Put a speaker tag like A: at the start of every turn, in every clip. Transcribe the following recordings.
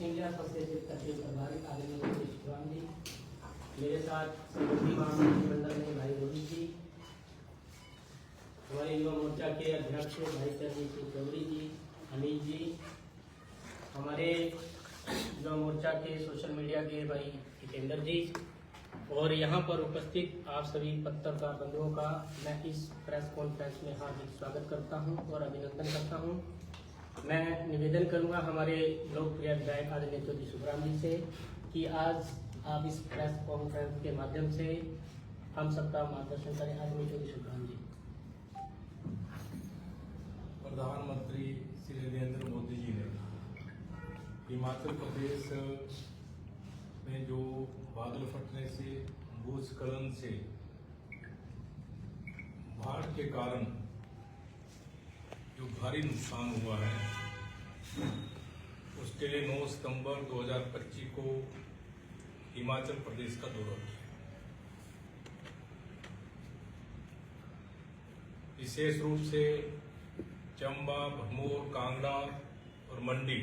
A: पश्चिम जिला सबसे तकलीफ प्रभारी आदरणीय विश्राम जी, मेरे साथ संगठन महामंडल में भाई रोहित जी, हमारे युवा मोर्चा के अध्यक्ष भाई चरणजीत सिंह चौधरी जी, अनिल जी, हमारे युवा मोर्चा के सोशल मीडिया के भाई जितेंद्र जी, और यहाँ पर उपस्थित आप सभी पत्रकार बंधुओं का मैं इस प्रेस कॉन्फ्रेंस में हार्दिक स्वागत करता हूँ और अभिनंदन करता हूँ। मैं निवेदन करूँगा हमारे लोकप्रिय विधायक आदरणीय चौधरी सुखराम जी से कि आज आप इस प्रेस कॉन्फ्रेंस के माध्यम से हम सबका मार्गदर्शन करें। आदरणीय चौधरी सुखराम जी।
B: प्रधानमंत्री श्री नरेंद्र मोदी जी ने हिमाचल प्रदेश में जो बादल फटने से, भूस्खलन से, बाढ़ के कारण जो भारी नुकसान हुआ है, उसके लिए 9 सितंबर 2025 को हिमाचल प्रदेश का दौरा किया। विशेष रूप से चंबा, भरमौर, कांगड़ा और मंडी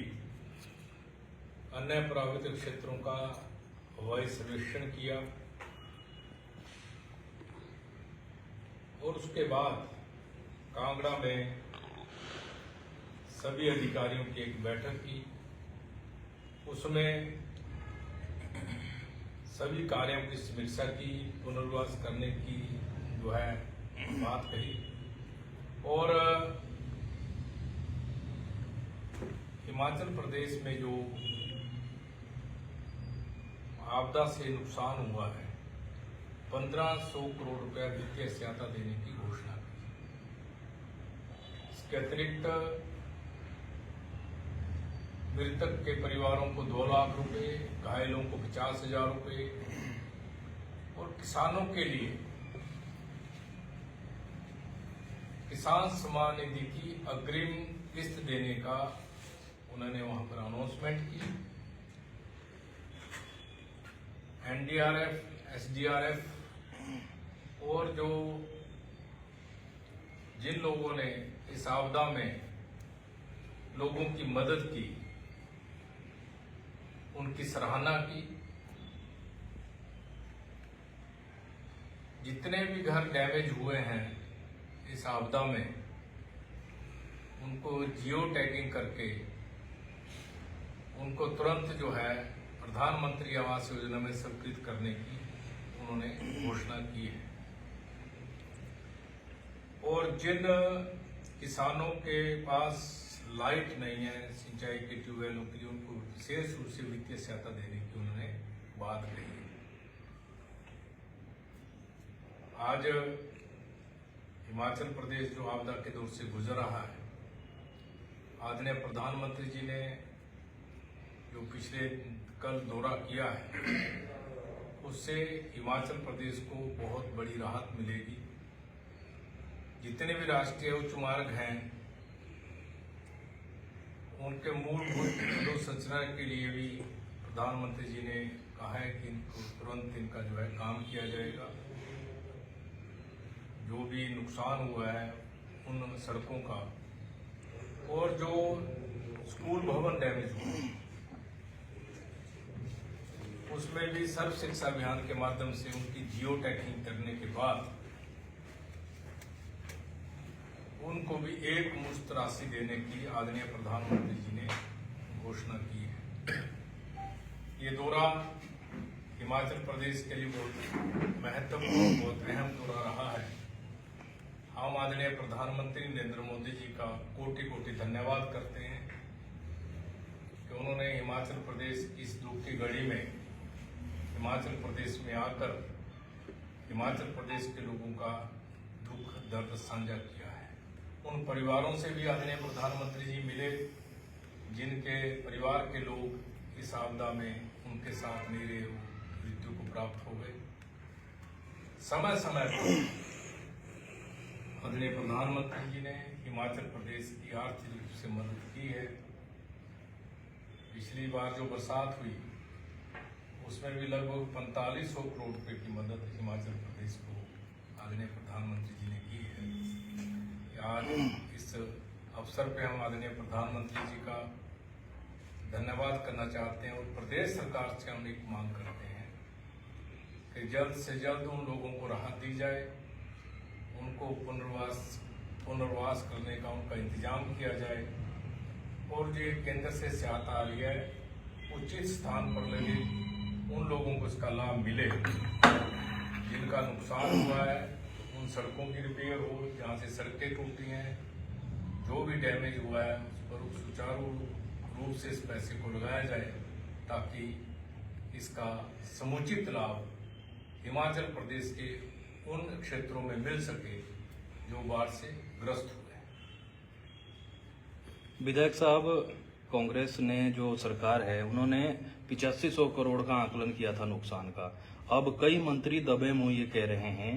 B: अन्य प्रभावित क्षेत्रों का हवाई सर्वेक्षण किया और उसके बाद कांगड़ा में सभी अधिकारियों की एक बैठक की। उसमें सभी कार्यों की समीक्षा की, पुनर्वास करने की जो है बात कही और हिमाचल प्रदेश में जो आपदा से नुकसान हुआ है 1500 करोड़ रुपया वित्तीय सहायता देने की घोषणा की। इसके अतिरिक्त मृतक के परिवारों को 2 लाख रुपए, घायलों को 50,000 रुपए और किसानों के लिए किसान सम्मान निधि की अग्रिम किस्त देने का उन्होंने वहां पर अनाउंसमेंट की। एनडीआरएफ, एसडीआरएफ और जो जिन लोगों ने इस आपदा में लोगों की मदद की, उनकी सराहना की। जितने भी घर डैमेज हुए हैं इस आपदा में, उनको जियो टैगिंग करके उनको तुरंत जो है प्रधानमंत्री आवास योजना में स्वीकृत करने की उन्होंने घोषणा की है। और जिन किसानों के पास लाइट नहीं है, सिंचाई के ट्यूबवेलों के लिए, उनको विशेष रूप से वित्तीय सहायता देने की उन्होंने बात कही है। आज हिमाचल प्रदेश जो आपदा के दौर से गुजर रहा है, आदरणीय प्रधानमंत्री जी ने जो पिछले कल दौरा किया है, उससे हिमाचल प्रदेश को बहुत बड़ी राहत मिलेगी। जितने भी राष्ट्रीय उच्च मार्ग हैं, उनके मूलभूत अधोसंरचना के लिए भी प्रधानमंत्री जी ने कहा है कि इनको तुरंत इनका जो है काम किया जाएगा। जो भी नुकसान हुआ है उन सड़कों का, और जो स्कूल भवन डैमेज हुए उसमें भी सर्व शिक्षा अभियान के माध्यम से उनकी जियो टैगिंग करने के बाद उनको भी एक मुश्त राशि देने की आदरणीय प्रधानमंत्री जी ने घोषणा की है। ये दौरा हिमाचल प्रदेश के लिए बहुत महत्वपूर्ण, बहुत अहम दौरा रहा है। हम आदरणीय प्रधानमंत्री नरेंद्र मोदी जी का कोटि कोटि धन्यवाद करते हैं कि उन्होंने हिमाचल प्रदेश की इस दुख की घड़ी में हिमाचल प्रदेश में आकर हिमाचल प्रदेश के लोगों का दुख दर्द साझा किया है। उन परिवारों से भी आदरणीय प्रधानमंत्री जी मिले जिनके परिवार के लोग इस आपदा में उनके साथ नहीं रहे, मृत्यु को प्राप्त हो गए। समय समय पर आदरणीय प्रधानमंत्री जी ने हिमाचल प्रदेश की आर्थिक रूप से मदद की है। पिछली बार जो बरसात हुई उसमें भी लगभग 4500 करोड़ रुपए की मदद हिमाचल प्रदेश को आदरणीय प्रधानमंत्री जी ने की है। आज इस अवसर पे हम आदरणीय प्रधानमंत्री जी का धन्यवाद करना चाहते हैं और प्रदेश सरकार से हम एक मांग करते हैं कि जल्द से जल्द उन लोगों को राहत दी जाए, उनको पुनर्वास करने का उनका इंतजाम किया जाए और जो केंद्र से सहायता आ रही है उचित स्थान पर लगे उन लोगों को इसका लाभ मिले। जिनका नुकसान हुआ है उन सड़कों की रिपेयर हो, जहाँ से सड़कें टूटी हैं, जो भी डैमेज हुआ है उस पर सुचारू रूप से इस पैसे को लगाया जाए ताकि इसका समुचित लाभ हिमाचल प्रदेश के उन क्षेत्रों में मिल सके जो बाढ़ से ग्रस्त हुए हैं।
C: विधायक साहब, कांग्रेस ने जो सरकार है उन्होंने 8500 करोड़ का आकलन किया था नुकसान का। अब कई मंत्री दबे मुंह ये कह रहे हैं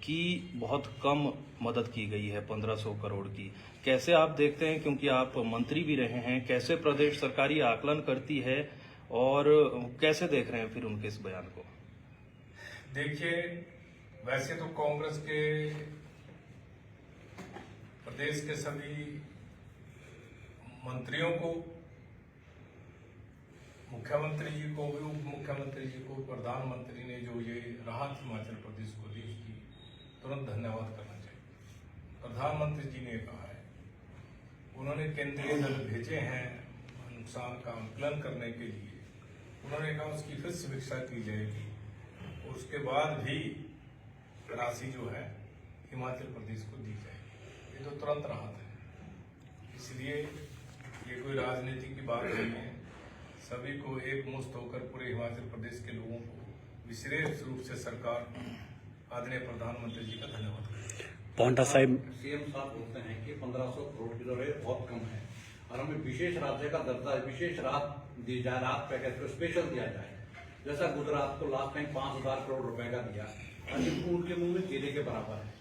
C: कि बहुत कम मदद की गई है 1500 करोड़ की। कैसे आप देखते हैं, क्योंकि आप मंत्री भी रहे हैं, कैसे प्रदेश सरकार ये आकलन करती है और कैसे देख रहे हैं फिर उनके इस बयान को?
B: देखिए, वैसे तो कांग्रेस के प्रदेश के सभी मंत्रियों को, मुख्यमंत्री जी को, उप मुख्यमंत्री जी को, प्रधानमंत्री ने जो ये राहत हिमाचल प्रदेश को दी उसकी तुरंत धन्यवाद करना चाहिए। प्रधानमंत्री जी ने कहा है, उन्होंने केंद्रीय दल भेजे हैं नुकसान का आकलन करने के लिए। उन्होंने कहा उसकी फिर समीक्षा की जाएगी और उसके बाद भी राशि जो है हिमाचल प्रदेश को दी जाएगी। ये तो तुरंत राहत है, इसलिए ये कोई राजनीति की बात नहीं है। सभी को एकमुश्त होकर पूरे हिमाचल प्रदेश के लोगों को विशेष रूप से सरकार आदरणीय प्रधानमंत्री जी का धन्यवाद करते हैं।
D: पॉन्टा साहब,
E: सीएम साहब बोलते हैं कि 1500 करोड़ की जो रेट बहुत कम है और हमें विशेष राज्य का दर्जा, विशेष राहत दी जाए, राहत पैकेज को स्पेशल दिया जाए। जैसा गुजरात को लास्ट टाइम 5000 करोड़ रुपए का दिया, उनके मुंह में जीरे के बराबर है।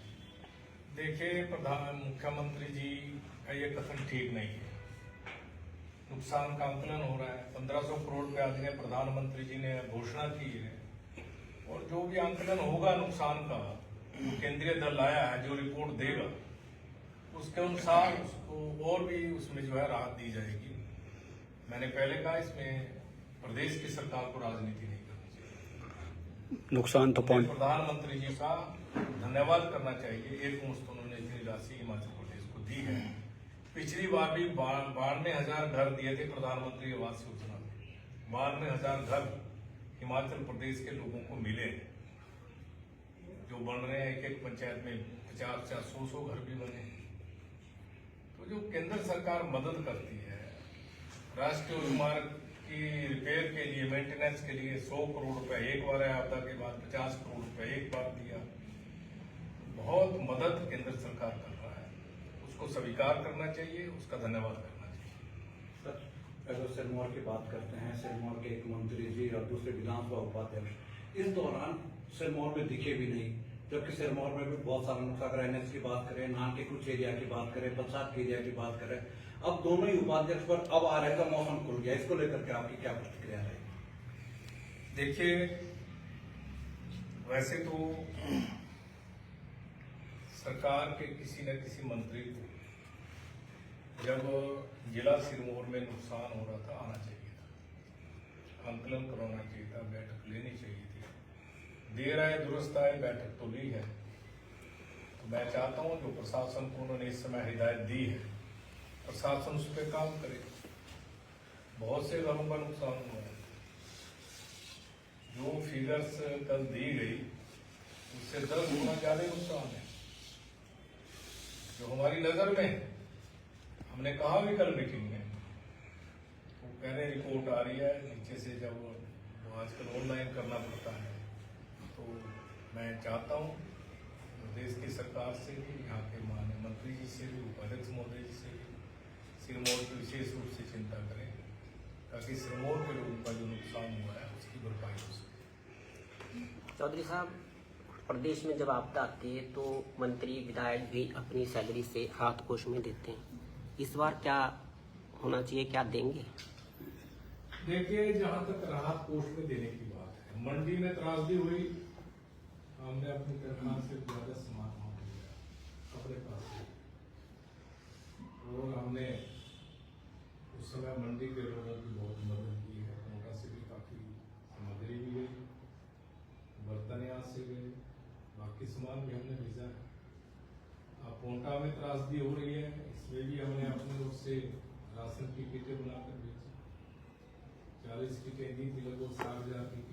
B: देखिए, मुख्यमंत्री जी का ये कथन ठीक नहीं है। नुकसान का आकलन हो रहा है, 1500 करोड़ पे आदरणीय प्रधानमंत्री जी ने घोषणा की है और जो भी आकलन होगा नुकसान का, जो केंद्रीय दल आया है, जो रिपोर्ट देगा उसके अनुसार उसको और भी उसमें जो है राहत दी जाएगी। मैंने पहले कहा, इसमें प्रदेश की सरकार को राजनीति नहीं करनी चाहिए।
D: नुकसान तो
B: प्रधानमंत्री जी का धन्यवाद करना चाहिए। एकमुश्त उन्होंने इतनी राशि हिमाचल प्रदेश को दी है। पिछली बार भी 92,000 घर दिए थे प्रधानमंत्री आवास योजना में। 92,000 घर हिमाचल प्रदेश के लोगों को मिले हैं, जो बन रहे हैं। एक एक पंचायत में 50-100 घर भी बने हैं। तो जो केंद्र सरकार मदद करती है, राष्ट्रीय उच्चमार्ग की रिपेयर के लिए, मेंटेनेंस के लिए 100 करोड़ रुपए एक बार है, आपदा के बाद 50 करोड़ रुपए एक बार दिया। बहुत मदद केंद्र सरकार कर रहा है, उसको स्वीकार करना चाहिए, उसका धन्यवाद करना चाहिए।
E: सर, अगर सिरमौर की बात करते हैं, सिरमौर के एक मंत्री जी और दूसरे विधानसभा उपाध्यक्ष इस दौरान सिरमौर में दिखे भी नहीं, जबकि सिरमौर में भी बहुत सारा नुकसान। अगर एनएच की बात करें, नान के कुछ एरिया की बात करें, बरसात के एरिया की बात करें, अब दोनों ही उपाध्यक्ष पर अब आ रहे हैं, मौसम खुल गया। इसको लेकर के आपकी क्या प्रतिक्रिया रहेगी?
B: देखिए, वैसे तो सरकार के किसी न किसी मंत्री को जब जिला सिरमौर में नुकसान हो रहा था आना चाहिए था, आंकलन करवाना चाहिए था, बैठक लेनी चाहिए थी। देर आए दुरुस्त आए, बैठक तो ली है। तो मैं चाहता हूं जो प्रशासन को उन्होंने इस समय हिदायत दी है, प्रशासन उस पर काम करे। बहुत से घरों का नुकसान हुआ है। जो फिगर्स कल दी गई उससे 10 गुना ज्यादा नुकसान है जो हमारी नजर में है। हमने कहा भी कल मीटिंग में, वो कह रहे रिपोर्ट आ रही है नीचे से, जब वो आजकल ऑनलाइन करना पड़ता है। तो मैं चाहता हूँ देश की सरकार से भी, यहाँ के माननीय मंत्री जी से भी, उपाध्यक्ष महोदय जी से भी सिरमौर की विशेष रूप से चिंता करें ताकि सिरमौर के लोगों का जो नुकसान हुआ है उसकी भरपाई हो सके।
F: चौधरी साहब, प्रदेश में जब आपदा आती है तो मंत्री विधायक भी अपनी सैलरी से राहत कोष में देते हैं। इस बार क्या होना चाहिए, क्या देंगे?
B: देखिए, जहां तक राहत कोष में देने की बात है, मंडी में त्रासदी हुई, हमने अपनी तनख्वाह से ज्यादा सामान मांग लिया अपने पास से, और हमने उस समय मंडी के लोगों की बहुत मदद की है। पोंटा से भी काफी सामग्री भी गई, बर्तन यहाँ से गए, बाकी सामान भी हमने भेजा है। अब पोंटा में त्रासदी हो रही है, इसमें भी हमने अपने ओर से राशन की किटें बनाकर भेजी। 40 किटें दी थी, लगभग 60,000 की